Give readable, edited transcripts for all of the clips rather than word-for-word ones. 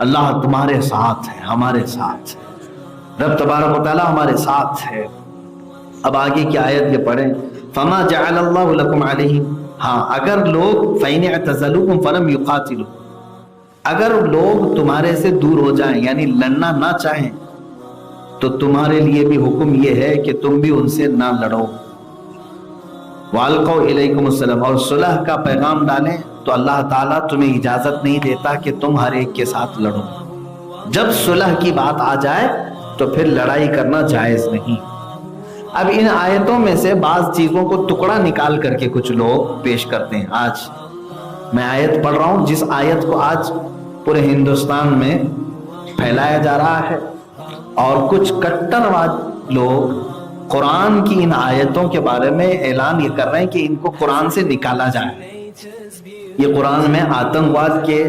اللہ تمہارے ساتھ ہے، ہمارے ساتھ ہے، رب تبارک و تعالیٰ ہمارے ساتھ ہے۔ اب آگے کی آیت یہ پڑھیں، فما جعل اللہ لکم علیہم، ہاں اگر لوگ فَإِنِ اعْتَزَلُوكُمْ فَلَمْ يُقَاتِلُوا، اگر لوگ تمہارے سے دور ہو جائیں یعنی لڑنا نہ چاہیں تو تمہارے لیے بھی حکم یہ ہے کہ تم بھی ان سے نہ لڑو۔ وَأَلْقَوْا إِلَيْكُمُ السَّلَامَ، اور صلح کا پیغام ڈالیں تو اللہ تعالیٰ تمہیں اجازت نہیں دیتا کہ تم ہر ایک کے ساتھ لڑو۔ جب صلح کی بات آ جائے تو پھر لڑائی کرنا جائز نہیں۔ اب ان آیتوں میں سے بعض چیزوں کو ٹکڑا نکال کر کے کچھ لوگ پیش کرتے ہیں۔ آج میں آیت پڑھ رہا ہوں، جس آیت کو آج پورے ہندوستان میں پھیلایا جا رہا ہے، اور کچھ کٹرواد لوگ قرآن کی ان آیتوں کے بارے میں اعلان یہ کر رہے ہیں کہ ان کو قرآن سے نکالا جائے۔ یہ قرآن میں آتنکواد کے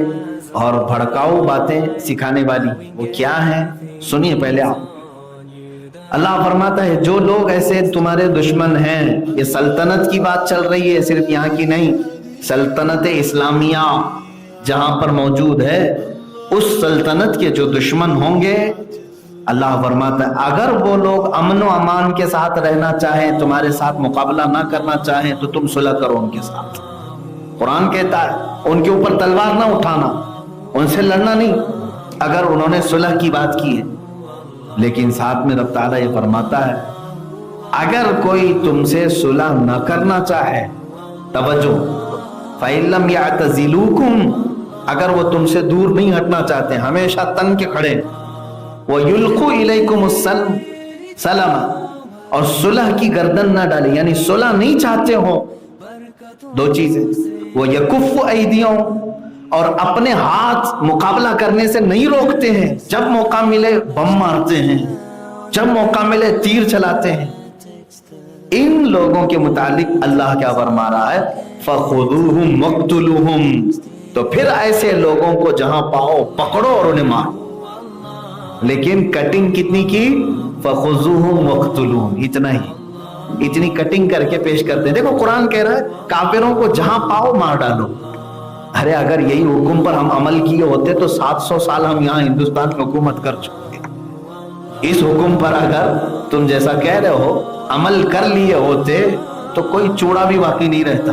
اور بھڑکاؤ باتیں سکھانے والی وہ کیا ہیں، سنیے پہلے آپ۔ اللہ فرماتا ہے جو لوگ ایسے تمہارے دشمن ہیں، یہ سلطنت کی بات چل رہی ہے، صرف یہاں کی نہیں، سلطنت اسلامیہ جہاں پر موجود ہے اس سلطنت کے جو دشمن ہوں گے، اللہ فرماتا ہے اگر وہ لوگ امن و امان کے ساتھ رہنا چاہیں، تمہارے ساتھ مقابلہ نہ کرنا چاہیں تو تم صلح کرو ان کے ساتھ۔ قرآن کہتا ہے ان کے اوپر تلوار نہ اٹھانا، ان سے لڑنا نہیں اگر انہوں نے صلح کی بات کی ہے۔ لیکن ساتھ میں رب تعالیٰ یہ فرماتا ہے اگر کوئی تم سے صلح نہ کرنا چاہے، توجہ، فَإِن لَّمْ يَعْتَزِلُوكُمْ، اگر وہ تم سے دور نہیں ہٹنا چاہتے، ہمیشہ تن کے کھڑے، وَيُلْقُوا إِلَيْكُمُ السَّلَامَ، اور صلح کی گردن نہ ڈالے، یعنی صلح نہیں چاہتے ہو، دو چیزیں، وَيَكُفُّ أَيْدِيَهُمْ، اور اپنے ہاتھ مقابلہ کرنے سے نہیں روکتے ہیں، جب موقع ملے بم مارتے ہیں، جب موقع ملے تیر چلاتے ہیں، ان لوگوں کے متعلق اللہ کیا فرما رہا ہے، فَخُذُوهُمْ وَاقْتُلُوهُمْ، تو پھر ایسے لوگوں کو جہاں پاؤ پکڑو اور انہیں مارو۔ لیکن کٹنگ کتنی کی، فَخُذُوهُمْ وَاقْتُلُوهُمْ، اتنا ہی، اتنی کٹنگ کر کے پیش کرتے ہیں۔ دیکھو قرآن کہہ رہا ہے کافروں کو جہاں پاؤ مار ڈالو۔ ارے اگر یہی حکم پر ہم عمل کیے ہوتے تو 700 سال ہم یہاں ہندوستان میں حکومت کر چکے۔ اس حکم پر اگر تم جیسا کہہ رہے ہو عمل کر لیے ہوتے تو کوئی چوڑا بھی باقی نہیں رہتا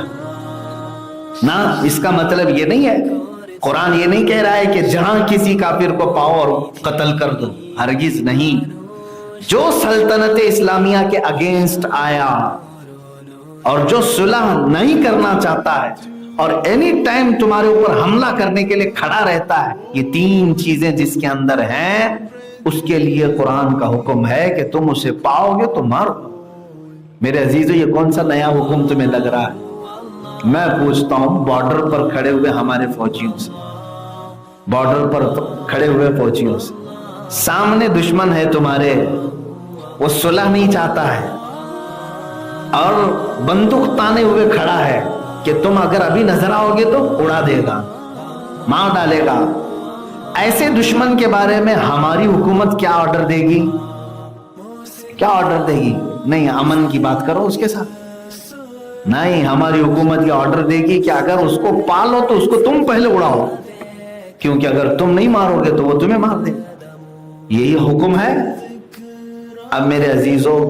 نا۔ اس کا مطلب یہ نہیں ہے، قرآن یہ نہیں کہہ رہا ہے کہ جہاں کسی کافر کو پاؤ اور قتل کر دو، ہرگز نہیں۔ جو سلطنت اسلامیہ کے اگینسٹ آیا اور جو صلح نہیں کرنا چاہتا ہے اور اینی ٹائم تمہارے اوپر حملہ کرنے کے لیے کھڑا رہتا ہے، یہ تین چیزیں جس کے اندر ہیں، اس کے لیے قرآن کا حکم ہے کہ تم اسے پاؤ گے تو مارو۔ میرے عزیزو، یہ کون سا نیا حکم تمہیں لگ رہا ہے؟ میں پوچھتا ہوں بارڈر پر کھڑے ہوئے ہمارے فوجیوں سے، بارڈر پر کھڑے ہوئے فوجیوں سے، سامنے دشمن ہے تمہارے، وہ صلح نہیں چاہتا ہے اور بندوق تانے ہوئے کھڑا ہے کہ تم اگر ابھی نظر آؤ گے تو اڑا دے گا، مار ڈالے گا۔ ایسے دشمن کے بارے میں ہماری حکومت کیا آرڈر دے گی؟ کیا آرڈر دے گی؟ نہیں، امن کی بات کرو اس کے ساتھ، نہیں، ہماری حکومت یہ آرڈر دے گی کہ اگر اس کو پالو تو اس کو تم پہلے اڑاؤ، کیونکہ اگر تم نہیں مارو گے تو وہ تمہیں مار دے۔ یہی حکم ہے۔ اب میرے عزیزوں،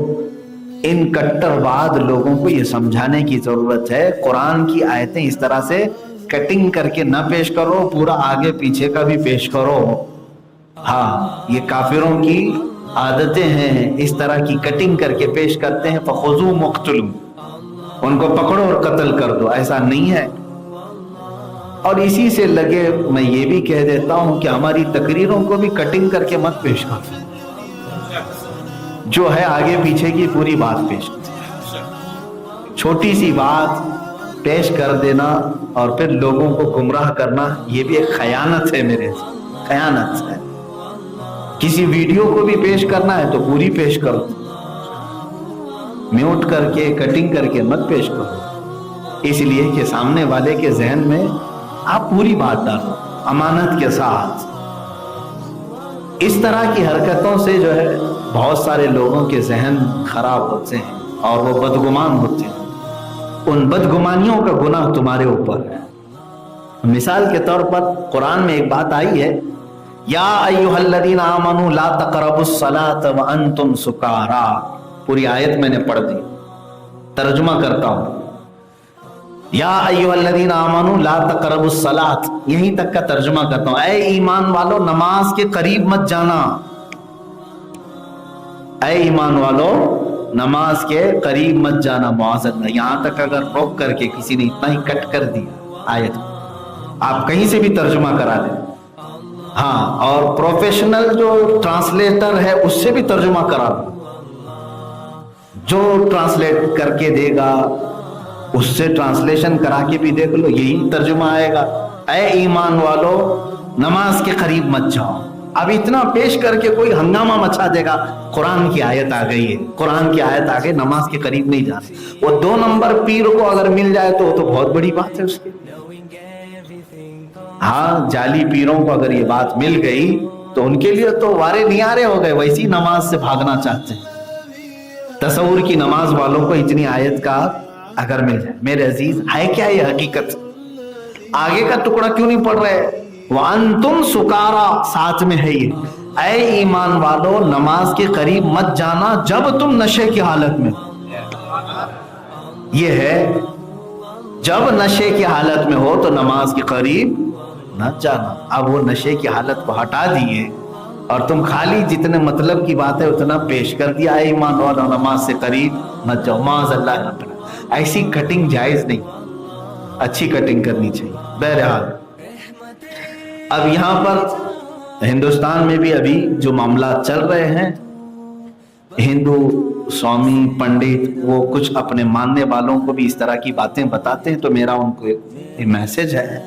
ان کٹرواد لوگوں کو یہ سمجھانے کی ضرورت ہے، قرآن کی آیتیں اس طرح سے کٹنگ کر کے نہ پیش کرو، پورا آگے پیچھے کا بھی پیش کرو۔ ہاں، یہ کافروں کی عادتیں ہیں، اس طرح کی کٹنگ کر کے پیش کرتے ہیں، فَخُذُوهُمْ وَاقْتُلُوهُمْ، ان کو پکڑو اور قتل کر دو، ایسا نہیں ہے۔ اور اسی سے لگے میں یہ بھی کہہ دیتا ہوں کہ ہماری تقریروں کو بھی کٹنگ کر کے مت پیش کرو، جو ہے آگے پیچھے کی پوری بات پیش کرو۔ چھوٹی سی بات پیش کر دینا اور پھر لوگوں کو گمراہ کرنا، یہ بھی ایک خیانت ہے، میرے خیانت ہے۔ کسی ویڈیو کو بھی پیش کرنا ہے تو پوری پیش کرو، میوٹ کر کے کٹنگ کر کے مت پیش کرو، اس لیے کہ سامنے والے کے ذہن میں آپ پوری بات ڈالو امانت کے ساتھ۔ اس طرح کی حرکتوں سے جو ہے بہت سارے لوگوں کے ذہن خراب ہوتے ہیں اور وہ بدگمان ہوتے ہیں، ان بدگمانیوں کا گناہ تمہارے اوپر ہے۔ مثال کے طور پر قرآن میں ایک بات آئی ہے یا ایھا الذین آمنوا لا تقربوا الصلاۃ وانتم سکارا. پوری آیت میں نے پڑھ دی، ترجمہ کرتا ہوں. یا ایھا الذین آمنوا لا تقربوا الصلاۃ، یہیں تک کا ترجمہ کرتا ہوں. اے ایمان والو نماز کے قریب مت جانا. اے ایمان والو نماز کے قریب مت جانا. معاذ اللہ، یہاں تک اگر روک کر کے کسی نے اتنا ہی کٹ کر دیا آیت، آپ کہیں سے بھی ترجمہ کرا لیں. ہاں، اور پروفیشنل جو ٹرانسلیٹر ہے اس سے بھی ترجمہ کرا لیں. جو ٹرانسلیٹ کر کے دے گا اس سے ٹرانسلیشن کرا کے بھی دیکھ لو، یہی ترجمہ آئے گا. اے ایمان والو نماز کے قریب مت جاؤ. اب اتنا پیش کر کے کوئی ہنگامہ مچا دے گا، قرآن کی آیت آ گئی ہے، قرآن کی آیت آ گئی، نماز کے قریب نہیں جانا. وہ 2 نمبر پیر کو اگر مل جائے تو وہ تو بہت بڑی بات ہے اس کے. ہاں، جعلی پیروں کو اگر یہ بات مل گئی تو ان کے لیے تو وارے نیارے ہو گئے، ویسی نماز سے بھاگنا چاہتے ہیں. تصور کی نماز والوں کو اتنی آیت کا اگر مل جائے. میرے عزیز، ہے کیا یہ حقیقت؟ آگے کا ٹکڑا کیوں نہیں پڑھ رہے؟ وَأَنْتُمْ سُكَارَى، ساتھ میں ہے یہ، اے ایمان والو نماز کے قریب مت جانا جب تم نشے کی حالت میں. یہ ہے جب نشے کی حالت میں ہو تو نماز کے قریب نہ جانا. اب وہ نشے کی حالت کو ہٹا دیے اور تم خالی جتنے مطلب کی بات ہے اتنا پیش کر دیا. اے ایمان والو نماز سے قریب مت جاؤ. معاذ اللہ، ایسی کٹنگ جائز نہیں، اچھی کٹنگ کرنی چاہیے. بہرحال اب یہاں پر ہندوستان میں بھی ابھی جو معاملات چل رہے ہیں، ہندو سوامی پنڈت وہ کچھ اپنے ماننے والوں کو بھی اس طرح کی باتیں بتاتے ہیں. تو میرا ان کو ایک میسج ہے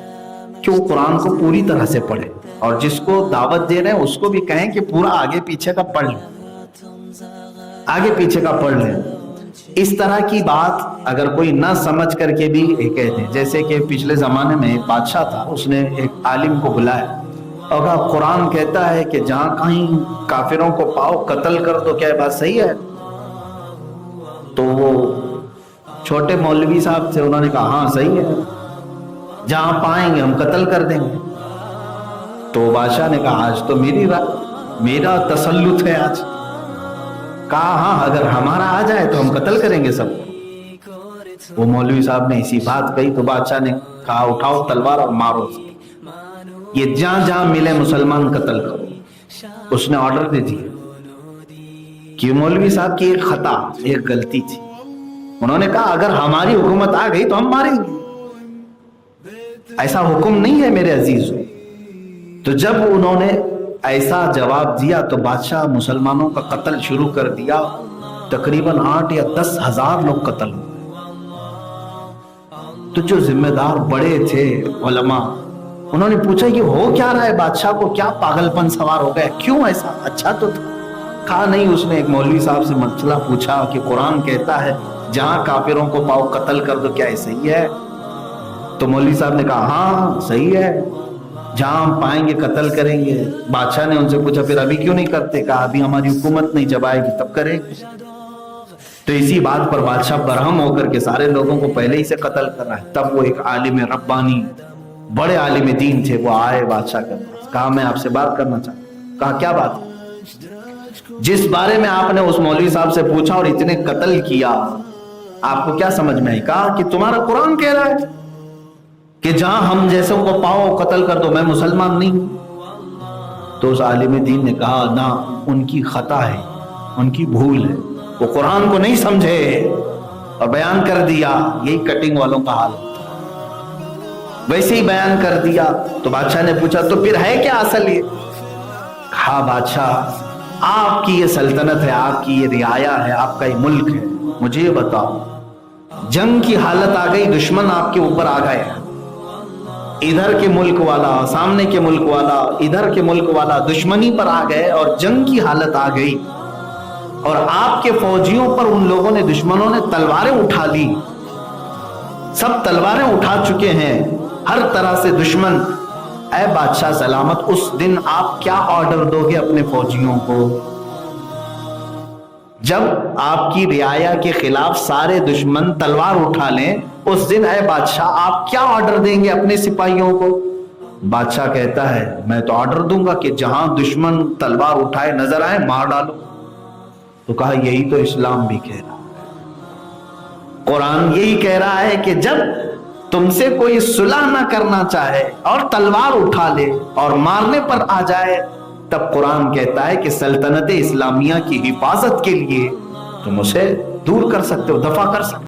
کہ وہ قرآن کو پوری طرح سے پڑھے، اور جس کو دعوت دے رہے ہیں اس کو بھی کہیں کہ پورا آگے پیچھے کا پڑھ لیں، آگے پیچھے کا پڑھ لیں. اس طرح کی بات اگر کوئی نہ سمجھ کر کے بھی کہتے ہیں، جیسے کہ پچھلے زمانے میں ایک بادشاہ تھا، اس نے ایک عالم کو بلایا اور کہا قرآن کہتا ہے کہ جہاں کہیں کافروں کو پاؤ قتل کر دو، کیا یہ بات صحیح ہے؟ تو وہ چھوٹے مولوی صاحب تھے، انہوں نے کہا ہاں صحیح ہے، جہاں پائیں گے ہم قتل کر دیں گے. تو بادشاہ نے کہا آج تو میرا تسلط ہے آج. کہا ہاں اگر ہمارا آ جائے تو ہم قتل کریں گے سب. وہ مولوی صاحب نے اسی بات کہی تو بادشاہ نے کہا اٹھاؤ تلوار اور مارو، یہ جہاں جہاں ملے مسلمان قتل کرو. اس نے آرڈر دے دیا کہ مولوی صاحب کی ایک خطا، ایک غلطی تھی. انہوں نے کہا اگر ہماری حکومت آ گئی تو ہم ماریں گے. ایسا حکم نہیں ہے میرے عزیز. تو جب انہوں نے ایسا جواب دیا تو بادشاہ مسلمانوں کا قتل شروع کر دیا. تقریباً 8 یا 10 ہزار لوگ قتل ہوئے. تو جو ذمہ دار بڑے تھے علماء، انہوں نے پوچھا کہ ہو کیا رہا ہے، بادشاہ کو کیا پاگل پن سوار ہو گیا، کیوں ایسا؟ اچھا تو تھا. کہا نہیں، اس نے ایک مولوی صاحب سے مسئلہ پوچھا کہ قرآن کہتا ہے جہاں کافروں کو پاؤ قتل کر دو، کیا یہ صحیح ہے؟ تو مولوی صاحب نے کہا ہاں صحیح ہے، جہاں ہم پائیں گے قتل کریں گے. بادشاہ نے ان سے پوچھا پھر ابھی کیوں نہیں کرتے؟ کہا ابھی ہماری حکومت نہیں، جب آئے گی تب کریں گے. تو اسی بات پر بادشاہ برہم ہو کر کے سارے لوگوں کو پہلے ہی سے قتل کر رہا ہے. تب وہ ایک عالم ربانی، بڑے عالم دین تھے، وہ آئے بادشاہ کے پاس. کہا میں آپ سے بات کرنا چاہتا ہوں. کہا کیا بات؟ جس بارے میں آپ نے اس مولوی صاحب سے پوچھا اور اتنے قتل کیا، آپ کو کیا سمجھ میں آئی؟ کہا کہ تمہارا قرآن کہہ رہا ہے کہ جہاں ہم جیسوں کو پاؤ قتل کر دو، میں مسلمان نہیں ہوں. تو اس عالم دین نے کہا نہ، ان کی خطا ہے، ان کی بھول ہے، وہ قرآن کو نہیں سمجھے، اور بیان کر دیا. یہی کٹنگ والوں کا حال ہے، ویسے ہی بیان کر دیا. تو بادشاہ نے پوچھا تو پھر ہے کیا اصل؟ یہ کہا بادشاہ آپ کی یہ سلطنت ہے، آپ کی یہ رعایا ہے، آپ کا یہ ملک ہے، مجھے یہ بتاؤ جنگ کی حالت آ گئی، دشمن آپ کے اوپر آ گئے، ادھر کے ملک والا، سامنے کے ملک والا، ادھر کے ملک والا دشمنی پر آ گئے اور جنگ کی حالت آ گئی، اور آپ کے فوجیوں پر ان لوگوں نے، دشمنوں نے تلواریں اٹھا لی، سب تلواریں اٹھا چکے ہیں، ہر طرح سے دشمن. اے بادشاہ سلامت، اس دن آپ کیا آرڈر دو گے اپنے فوجیوں کو؟ جب آپ کی رعایا کے خلاف سارے دشمن تلوار اٹھا لیں، اس دن اے بادشاہ آپ کیا آرڈر دیں گے اپنے سپاہیوں کو؟ بادشاہ کہتا ہے میں تو آرڈر دوں گا کہ جہاں دشمن تلوار اٹھائے نظر آئے مار ڈالو. تو کہا یہی تو اسلام بھی کہہ رہا ہے. قرآن یہی کہہ رہا ہے کہ جب تم سے کوئی صلح نہ کرنا چاہے اور تلوار اٹھا لے اور مارنے پر آ جائے, تب قرآن کہتا ہے کہ سلطنت اسلامیہ کی حفاظت کے لیے تم اسے دور کر سکتے ہو, دفع کر سکتے ہو.